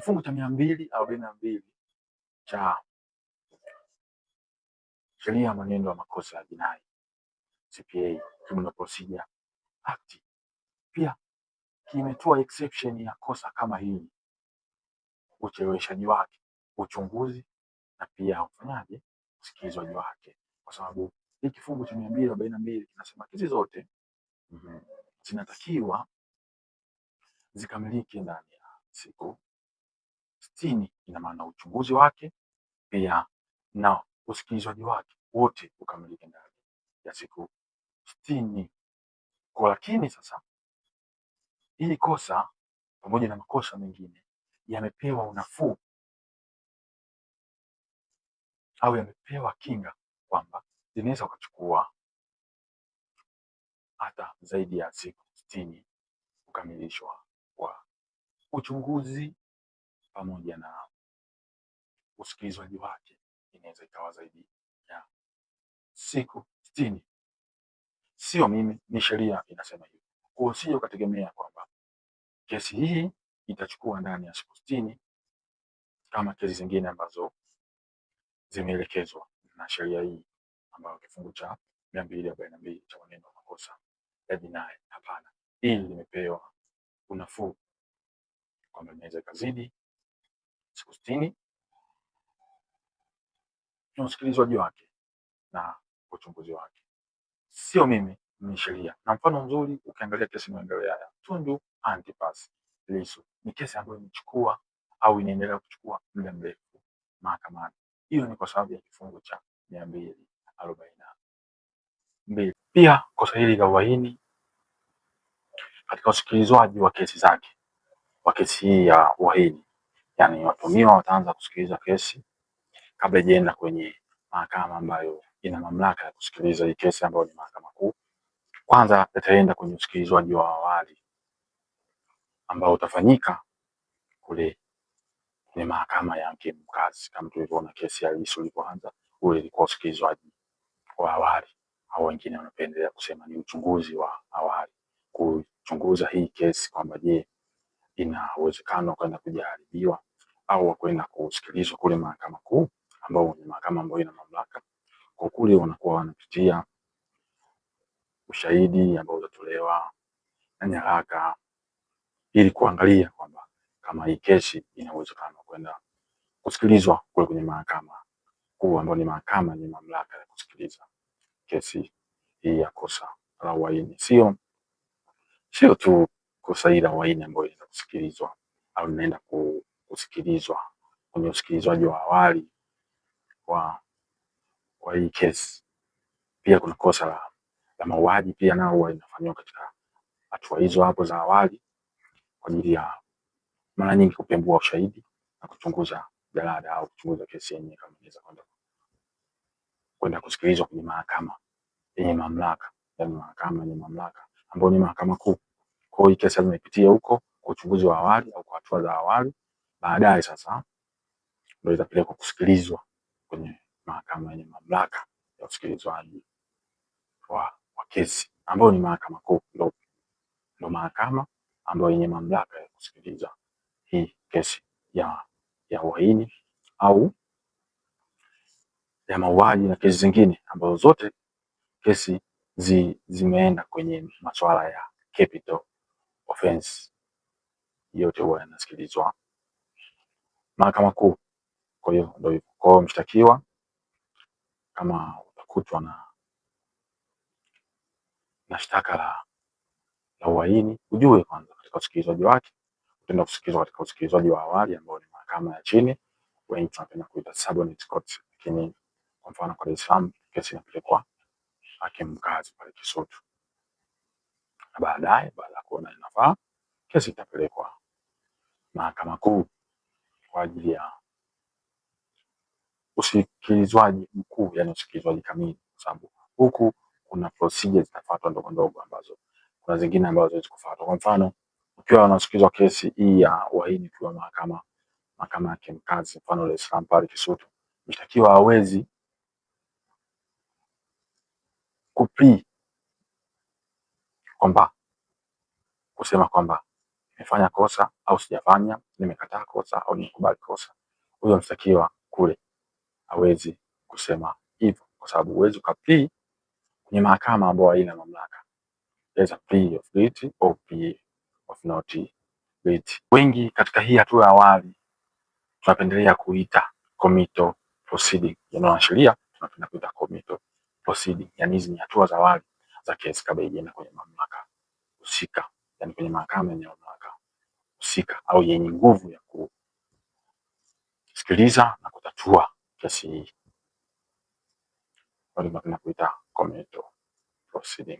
Kifungu cha 242 cha Sheria ya Mwenendo wa Makosa ya Jinai CPA Criminal Procedure Act pia kimetoa exception ya kosa kama hili, ucheleweshaji wake, uchunguzi na pia ufanyaje, usikilizwaji wake, kwa sababu hii kifungu cha 242 kinasema kesi zote zinatakiwa zikamilike ndani ya siku 60. Ina maana uchunguzi wake pia na usikilizwaji wake wote ukamilike ndani ya siku 60. Kwa lakini sasa hili kosa pamoja na makosa mengine yamepewa unafuu au yamepewa kinga kwamba zinaweza kuchukua hata zaidi ya siku 60 kukamilishwa kwa uchunguzi pamoja na usikilizwaji wake, inaweza ikawa zaidi ya siku 60. Sio mimi, ni sheria inasema hivyo. Kwa hiyo ukategemea kwamba kesi hii itachukua ndani ya siku 60 kama kesi zingine ambazo zimeelekezwa na sheria hii ambayo kifungu cha 242 cha Mwenendo wa Makosa ya Jinai. Hapana, hili limepewa unafuu kwamba inaweza ikazidi siku 60 na usikilizwaji wake na uchunguzi wake. Sio mimi, ni sheria. Na mfano mzuri ukiangalia kesi inayoendelea ya Tundu Antipas Lissu, ni kesi ambayo imechukua au inaendelea kuchukua muda mrefu mahakamani. Hiyo ni kwa sababu ya kifungu cha 242. Pia kosa hili la uhaini katika usikilizwaji wa kesi zake, wa kesi hii ya uhaini, yani watuhumiwa wataanza kusikiliza kesi kabla ijaenda kwenye mahakama ambayo ina mamlaka ya kusikiliza hii kesi ambayo ni Mahakama Kuu. Kwanza itaenda kwenye usikilizwaji wa awali ambao utafanyika kule kwenye mahakama ya hakimu mkazi, kama tulivyoona kesi ya Lissu ilipoanza, ule ilikuwa usikilizwaji wa awali, au wengine wanapendelea kusema ni uchunguzi wa awali, kuchunguza hii kesi kwamba je, ina uwezekano kwenda kujaribiwa au kwenda kusikilizwa kule Mahakama Kuu, ambao ni mahakama ambayo ina mamlaka. Kwa kule wanakuwa wanapitia ushahidi ambao utatolewa na nyaraka ili kuangalia kwamba kama hii kesi ina uwezekano kwenda kusikilizwa kule kwenye Mahakama Kuu, ambayo ni mahakama yenye mamlaka ya kusikiliza kesi hii ya kosa la uhaini. Sio tu kosa hili la uhaini ambayo inaenda kusikilizwa au inaenda kusikilizwa kwenye usikilizwaji wa awali wa hii kesi. Pia kuna kosa la mauaji, pia nao huwa inafanywa katika hatua hizo hapo za awali kwa ajili ya mara nyingi kupembua ushahidi na kuchunguza jalada au kuchunguza kesi yenyewe kama inaweza kwenda kusikilizwa kwenye mahakama yenye mamlaka, yani mahakama yenye mamlaka ambayo ni Mahakama Kuu. Kwa hiyo kesi imepitia huko kwa uchunguzi wa awali au kwa hatua za awali, baadaye sasa ndio itapelekwa kusikilizwa kwenye mahakama yenye mamlaka ya usikilizwaji wa kesi ambayo ni Mahakama Kuu. Ndio mahakama ambayo yenye mamlaka ya kusikiliza hii kesi ya uhaini au ya mauaji na kesi zingine ambazo zote kesi zimeenda kwenye masuala ya capital offense, yote huwa yanasikilizwa Mahakama Kuu. Kwa hiyo ndio hivyo. Kwa hiyo mshtakiwa kama utakutwa na shtaka la uhaini, ujue kwanza katika usikilizwaji wake utaenda kusikilizwa katika usikilizwaji wa awali ambao ni mahakama ya chini, wengi tunapenda kuita subordinate court, lakini kwa mfano kwa Dar es Salaam kesi inapelekwa hakimu mkazi pale Kisutu, na baadaye baada ya kuona inafaa kesi itapelekwa Mahakama Kuu kwa ajili ya usikilizwaji mkuu, yani usikilizwaji kamili, kwa sababu huku kuna procedures zitafuatwa ndogo ndogo ambazo kuna zingine ambazo haziwezi kufuatwa. Kwa mfano ukiwa unasikilizwa kesi hii ya uhaini kwa mahakama ya kimkazi, mfano Dar es Salaam pale Kisutu, mshtakiwa hawezi kwamba kusema kwamba nimefanya kosa au sijafanya, nimekataa kosa au nimekubali kosa, huyo mshtakiwa kule hawezi kusema hivyo, kwa sababu huwezi ukaplea kwenye mahakama ambayo haina mamlaka. There's a plea of guilty or plea of not guilty. Wengi katika hii hatua ya awali tunapendelea kuita committal proceeding, yaani wanasheria tunapenda kuita committal proceeding, yaani hizi ni hatua za awali za kesi kabla haijaenda kwenye mamlaka husika, yaani kwenye mahakama yenye mamlaka husika au yenye nguvu ya kusikiliza na kutatua kesi hii, tunapenda kuita committal proceeding.